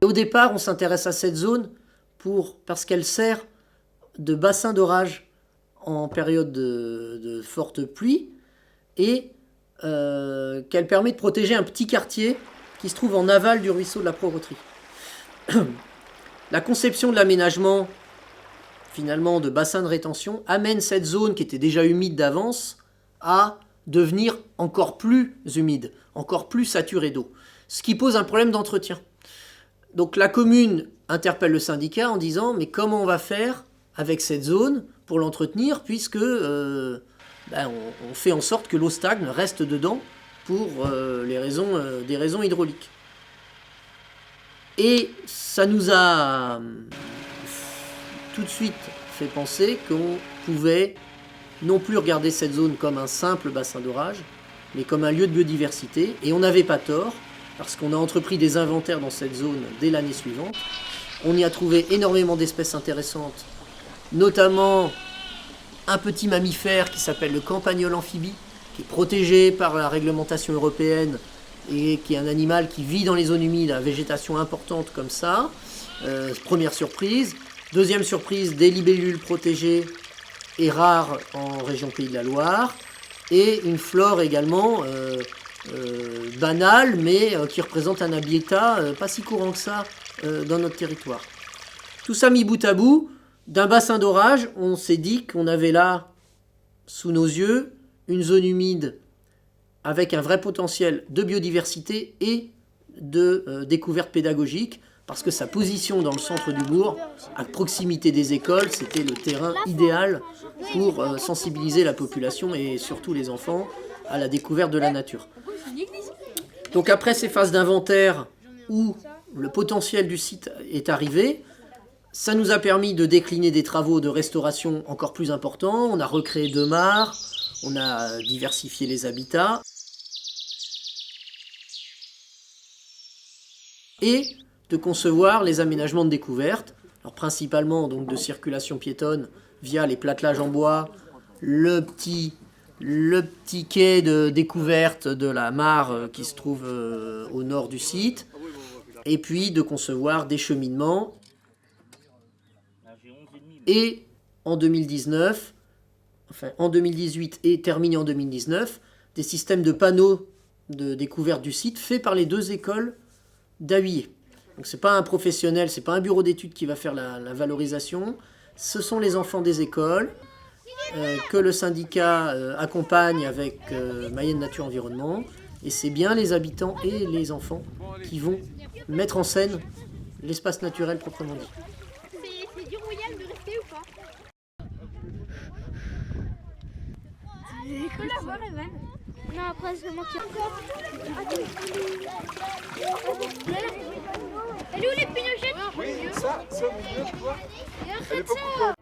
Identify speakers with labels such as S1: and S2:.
S1: Au départ, on s'intéresse à cette zone parce qu'elle sert de bassin d'orage en période de forte pluie et qu'elle permet de protéger un petit quartier qui se trouve en aval du ruisseau de la Progroterie. La conception de l'aménagement, finalement, de bassin de rétention amène cette zone qui était déjà humide d'avance à devenir encore plus humide, encore plus saturée d'eau, ce qui pose un problème d'entretien. Donc la commune interpelle le syndicat en disant « mais comment on va faire avec cette zone pour l'entretenir puisque on fait en sorte que l'eau stagne, reste dedans pour des raisons hydrauliques ». Et ça nous a tout de suite fait penser qu'on pouvait non plus regarder cette zone comme un simple bassin d'orage, mais comme un lieu de biodiversité. Et on n'avait pas tort, parce qu'on a entrepris des inventaires dans cette zone dès l'année suivante. On y a trouvé énormément d'espèces intéressantes, notamment un petit mammifère qui s'appelle le campagnol amphibie, qui est protégé par la réglementation européenne et qui est un animal qui vit dans les zones humides à végétation importante comme ça. Première surprise. Deuxième surprise, des libellules protégées et rares en région Pays de la Loire. Et une flore également banale, mais qui représente un habitat pas si courant que ça dans notre territoire. Tout ça mis bout à bout, d'un bassin d'orage, on s'est dit qu'on avait là, sous nos yeux, une zone humide avec un vrai potentiel de biodiversité et de découverte pédagogique, parce que sa position dans le centre du bourg, à proximité des écoles, c'était le terrain idéal pour sensibiliser la population et surtout les enfants à la découverte de la nature. Donc après ces phases d'inventaire où le potentiel du site est arrivé, ça nous a permis de décliner des travaux de restauration encore plus importants. On a recréé 2 mares, on a diversifié les habitats. Et de concevoir les aménagements de découverte, alors principalement donc de circulation piétonne via les plattelages en bois, le petit quai de découverte de la mare qui se trouve au nord du site, et puis de concevoir des cheminements. Et en 2019, enfin en 2018 et terminé en 2019, des systèmes de panneaux de découverte du site faits par les 2 écoles d'Ahuillé. Donc c'est pas un professionnel, c'est pas un bureau d'études qui va faire la valorisation, ce sont les enfants des écoles que le syndicat accompagne avec Mayenne Nature Environnement, et c'est bien les habitants et les enfants qui vont mettre en scène l'espace naturel proprement dit.
S2: C'est du royal de rester ou pas? Tu peux la voir, Evan? Non, après c'est moi qui... Elle est où les pinochettes?
S3: Oui, ça au milieu, tu vois.
S2: Regarde ça.